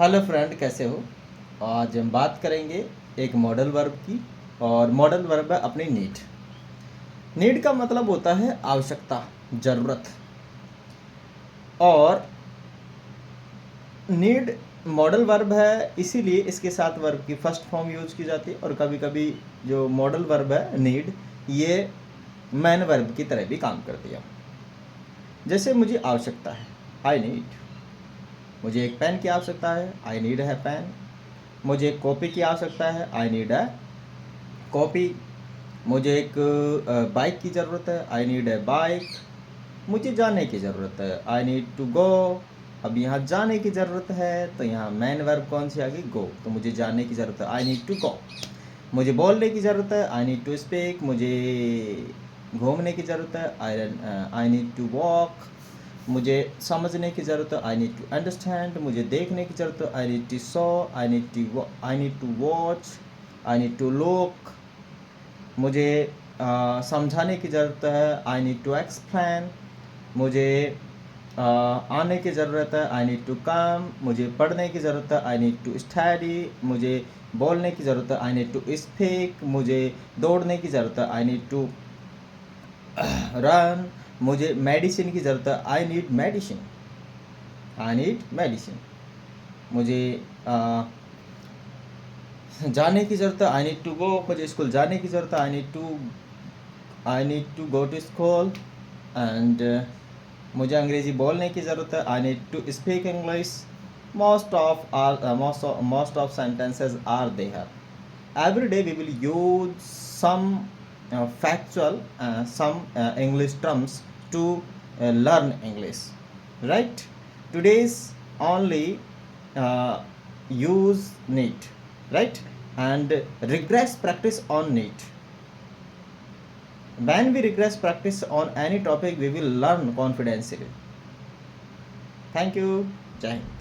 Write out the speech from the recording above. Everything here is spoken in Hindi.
हेलो फ्रेंड, कैसे हो। आज हम बात करेंगे एक मॉडल वर्ब की। और मॉडल वर्ब है अपनी नीड। नीड का मतलब होता है आवश्यकता, ज़रूरत। और नीड मॉडल वर्ब है, इसीलिए इसके साथ वर्ब की फर्स्ट फॉर्म यूज की जाती है। और कभी कभी जो मॉडल वर्ब है नीड, ये मैन वर्ब की तरह भी काम करती है। जैसे मुझे आवश्यकता है, आई नीड। मुझे एक पेन की आवश्यकता है, आई नीड है पेन। मुझे एक कॉपी की आवश्यकता है, आई नीड है कॉपी। मुझे एक बाइक की ज़रूरत है, आई नीड ए बाइक। मुझे जाने की ज़रूरत है, आई नीड टू गो। अब यहाँ जाने की ज़रूरत है तो यहाँ मेन वर्ब कौन सी आ गई, गो। तो मुझे जाने की ज़रूरत है, आई नीड टू गो। मुझे बोलने की ज़रूरत है, आई नीड टू स्पीक। मुझे घूमने की ज़रूरत है, आई नीड टू वॉक। मुझे समझने की ज़रूरत है, आई नीड टू अंडरस्टैंड। मुझे देखने की ज़रूरत है, I need to saw. I need to watch. I need to look. मुझे समझाने की ज़रूरत है, आई नीड टू एक्सप्लेन। मुझे आने की ज़रूरत है, आई नीड टू कम। मुझे पढ़ने की ज़रूरत है, आई नीड टू स्टडी। मुझे बोलने की ज़रूरत है, आई नीड टू स्पीक। मुझे दौड़ने की ज़रूरत है, आई नीड टू रन। मुझे मेडिसिन की ज़रूरत है, I need medicine. I need medicine. मुझे जाने की ज़रूरत है, आई नीड टू गो। मुझे स्कूल जाने की ज़रूरत है, I need to go to school. And मुझे अंग्रेज़ी बोलने की ज़रूरत है, I need to speak English. most of sentences are there. Every day we will use some factual, some English terms to learn English, right? Today's only uh, use need, right? And regress practice on need. When we regress practice on any topic, we will learn confidentially. Thank you. Jai Hind.